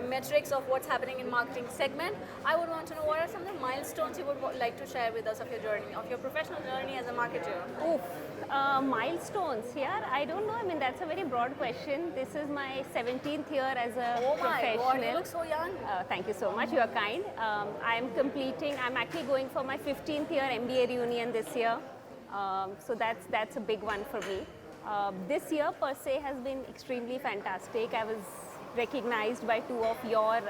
metrics of what's happening in marketing segment, I would want to know what are some of the milestones you would like to share with us of your journey, of your professional journey as a marketer. Oof. Milestones here. I don't know. I mean, that's a very broad question. This is my 17th year as a Oh my professional. God, you look so young. Thank you so much. You are kind. I'm actually going for my 15th year MBA reunion this year. So that's a big one for me. This year per se has been extremely fantastic. I was recognized by two of your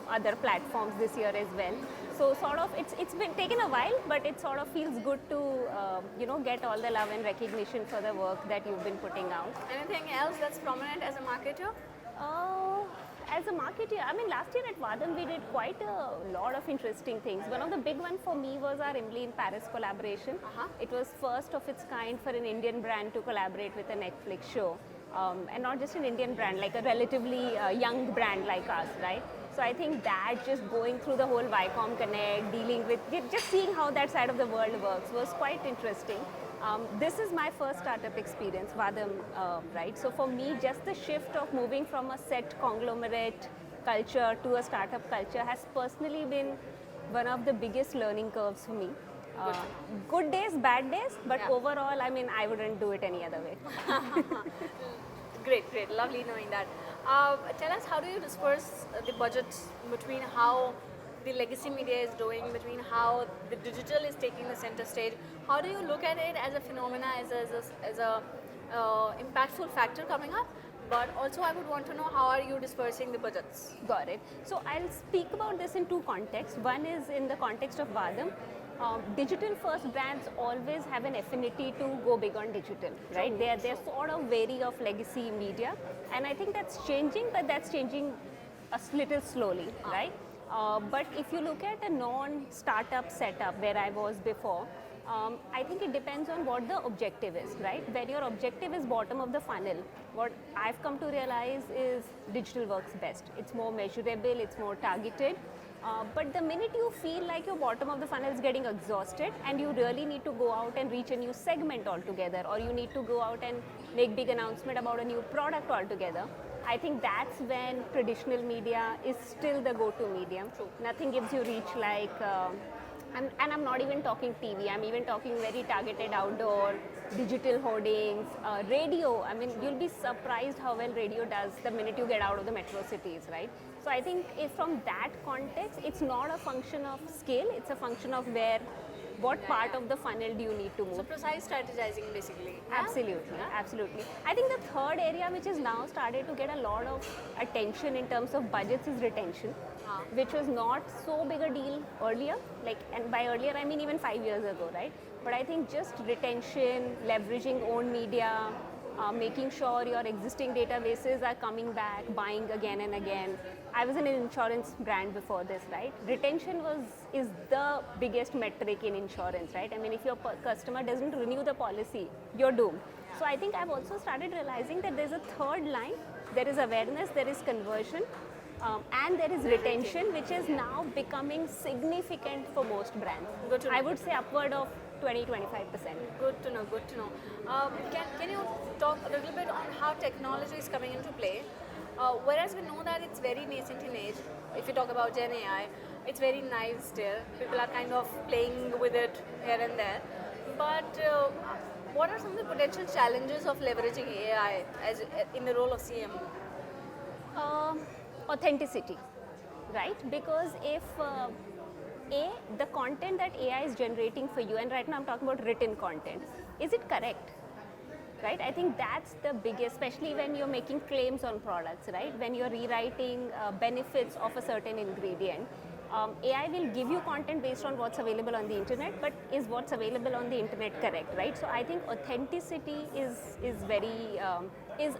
other platforms this year as well. So sort of it's been taken a while, but it sort of feels good to get all the love and recognition for the work that you've been putting out. Anything else that's prominent as a marketer? As a marketer, I mean, last year at VAHDAM we did quite a lot of interesting things. One of the big ones for me was our Emily in Paris collaboration. It was first of its kind for an Indian brand to collaborate with a Netflix show. And not just an Indian brand, like a relatively young brand like us, right? So I think that just going through the whole Viacom Connect, dealing with, just seeing how that side of the world works was quite interesting. This is my first startup experience, VAHDAM, right? So for me, just the shift of moving from a set conglomerate culture to a startup culture has personally been one of the biggest learning curves for me. Good days, bad days, but overall, I mean, I wouldn't do it any other way. Great, lovely knowing that. Tell us, how do you disperse the budget between how the legacy media is doing, between how the digital is taking the center stage? How do you look at it as a phenomena, as a impactful factor coming up? But also I would want to know, how are you dispersing the budgets? Got it. So I'll speak about this in two contexts. One is in the context of VAHDAM. Digital first brands always have an affinity to go big on digital, right? They're sort of wary of legacy media, and I think that's changing, but that's changing a little slowly, right? But if you look at a non-startup setup where I was before, I think it depends on what the objective is, right? When your objective is bottom of the funnel, what I've come to realize is digital works best. It's more measurable, it's more targeted. But the minute you feel like your bottom of the funnel is getting exhausted and you really need to go out and reach a new segment altogether, or you need to go out and make big announcement about a new product altogether, I think that's when traditional media is still the go-to medium. Nothing gives you reach like, and I'm not even talking TV, I'm even talking very targeted outdoor, digital hoardings, radio. I mean, you'll be surprised how well radio does the minute you get out of the metro cities, right? So I think if from that context, it's not a function of scale, it's a function of what part of the funnel do you need to move. So precise strategizing basically. Absolutely, absolutely. I think the third area which is now started to get a lot of attention in terms of budgets is retention, which was not so big a deal earlier, and by earlier I mean even 5 years ago, right? But I think just retention, leveraging own media, making sure your existing databases are coming back, buying again and again. I was in an insurance brand before this, right? Retention is the biggest metric in insurance, right? I mean, if your customer doesn't renew the policy, you're doomed. So I think I've also started realizing that there's a third line. There is awareness, there is conversion, and there is retention, which is now becoming significant for most brands. I would say upward of 20-25%. Good to know, good to know. Can you talk a little bit on how technology is coming into play? Whereas we know that it's very nascent in age, if you talk about Gen AI, it's very naive still. People are kind of playing with it here and there. But what are some of the potential challenges of leveraging AI in the role of CMO? Authenticity, right? Because if the content that AI is generating for you, and right now I'm talking about written content, is it correct? Right? I think that's the biggest, especially when you're making claims on products, right? When you're rewriting benefits of a certain ingredient, AI will give you content based on what's available on the internet, but is what's available on the internet correct, right? So I think authenticity is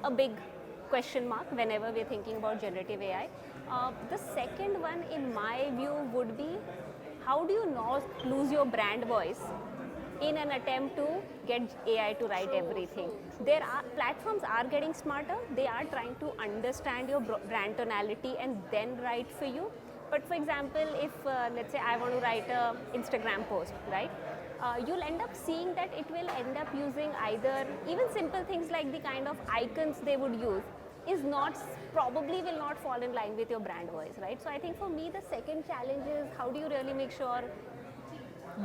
a big question mark whenever we're thinking about generative AI. The second one, in my view, would be, how do you not lose your brand voice in an attempt to get AI to write everything? Platforms are getting smarter. They are trying to understand your brand tonality and then write for you. But for example, if let's say I want to write an Instagram post, right? You'll end up seeing that it will end up using either even simple things like the kind of icons they would use is not, probably will not fall in line with your brand voice, right? So I think for me the second challenge is how do you really make sure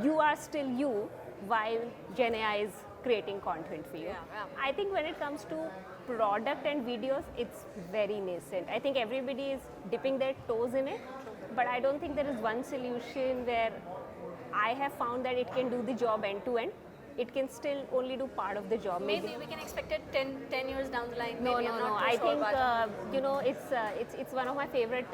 you are still you while Gen AI is creating content for you. I think when it comes to product and videos, it's very nascent. I think everybody is dipping their toes in it, but I don't think there is one solution where I have found that it can do the job end to end. It can still only do part of the job. Maybe we can expect it 10 years down the line. No, Maybe no, I'm no. not too I sure, think but it's one of my favorite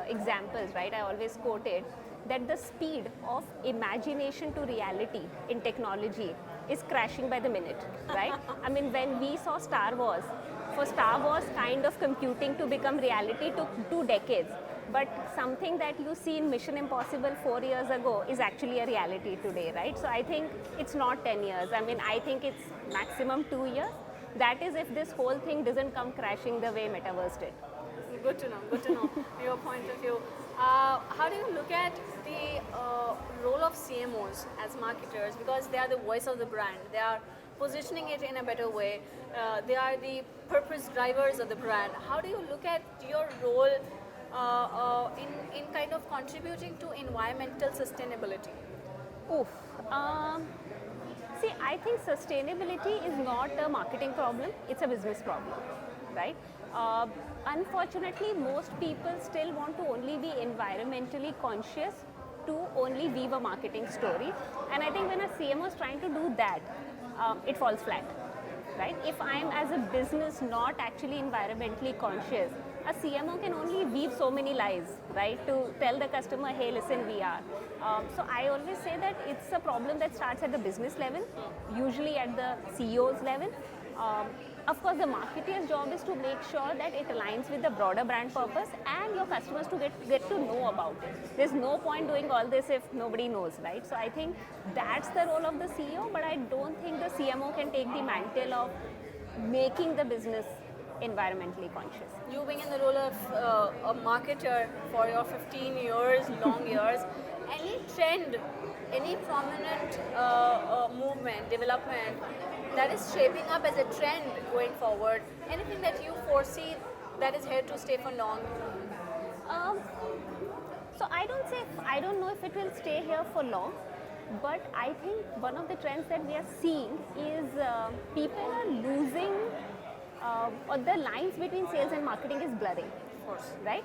examples, right? I always quote it that the speed of imagination to reality in technology is crashing by the minute, right? I mean, when we saw Star Wars, for Star Wars kind of computing to become reality took 2 decades. But something that you see in Mission Impossible 4 years ago is actually a reality today, right? So I think it's not 10 years. I mean, I think it's maximum 2 years. That is if this whole thing doesn't come crashing the way Metaverse did. good to know your point of view. How do you look at the role of CMOs as marketers? Because they are the voice of the brand. They are positioning it in a better way. They are the purpose drivers of the brand. How do you look at your role in kind of contributing to environmental sustainability? Oof. See, I think sustainability is not a marketing problem, it's a business problem, right? Unfortunately, most people still want to only be environmentally conscious to only weave a marketing story. And I think when a CMO is trying to do that, it falls flat, right? If I'm as a business not actually environmentally conscious, a CMO can only weave so many lies, right? To tell the customer, hey, listen, we are. So I always say that it's a problem that starts at the business level, usually at the CEO's level. Of course, the marketer's job is to make sure that it aligns with the broader brand purpose and your customers to get to know about it. There's no point doing all this if nobody knows, right? So I think that's the role of the CEO, but I don't think the CMO can take the mantle of making the business environmentally conscious. You being in the role of a marketer for your 15 years, long years, any trend, any prominent movement, development that is shaping up as a trend going forward, anything that you foresee that is here to stay for long? So I don't know if it will stay here for long, but I think one of the trends that we are seeing is people are losing, or the lines between sales and marketing is blurring. Of course. Right?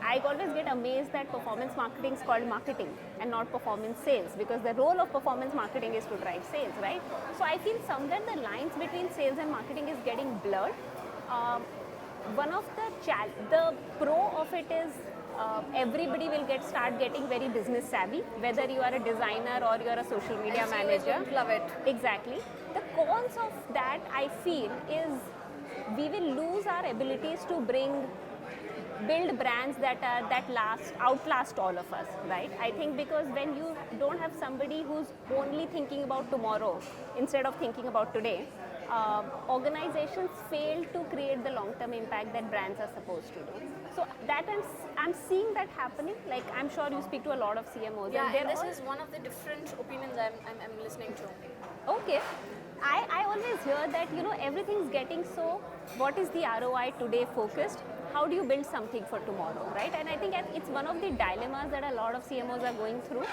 I always get amazed that performance marketing is called marketing and not performance sales, because the role of performance marketing is to drive sales, right? So I feel somewhere the lines between sales and marketing is getting blurred. One of the pro of it is everybody will start getting very business savvy, whether you are a designer or you are a social media manager. Love it. Exactly. The cons of that, I feel, is we will lose our abilities to build brands that outlast all of us, right? I think because when you don't have somebody who's only thinking about tomorrow instead of thinking about today, organizations fail to create the long-term impact that brands are supposed to do. So that I'm seeing that happening. Like, I'm sure you speak to a lot of CMOs. Yeah, and this is one of the different opinions I'm listening to. Okay. I always hear that, everything's getting so, what is the ROI today focused? How do you build something for tomorrow, right? And I think it's one of the dilemmas that a lot of CMOs are going through.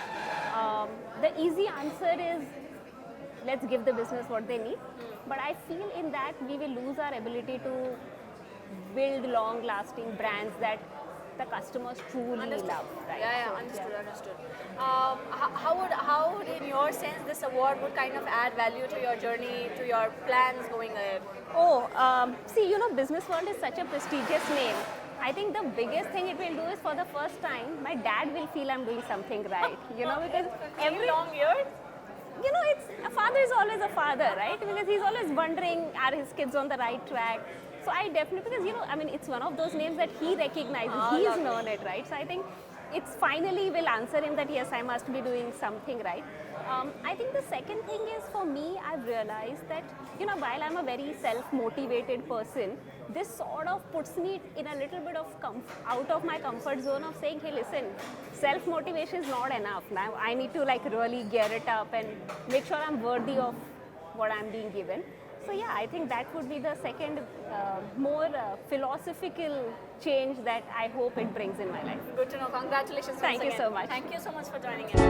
The easy answer is, let's give the business what they need. But I feel in that we will lose our ability to build long-lasting brands that the customers truly love, right? Yeah, So, understood. How would, in your sense, this award would kind of add value to your journey, to your plans going ahead? See, Business World is such a prestigious name. I think the biggest thing it will do is, for the first time, my dad will feel I'm doing something right. Because every long years. it's a father is always a father, right? Because he's always wondering, are his kids on the right track? So I definitely, because it's one of those names that he recognizes, he's known it, right? So I think it's finally will answer him that yes, I must be doing something right. I think the second thing is, for me, I've realized that, while I'm a very self-motivated person, this sort of puts me in a little bit of out of my comfort zone of saying, hey, listen, self-motivation is not enough. Now I need to really gear it up and make sure I'm worthy of what I'm being given. So yeah, I think that would be the second more philosophical change that I hope it brings in my life. Good to know. Congratulations. Thank once you again. so much. Thank you so much for joining in.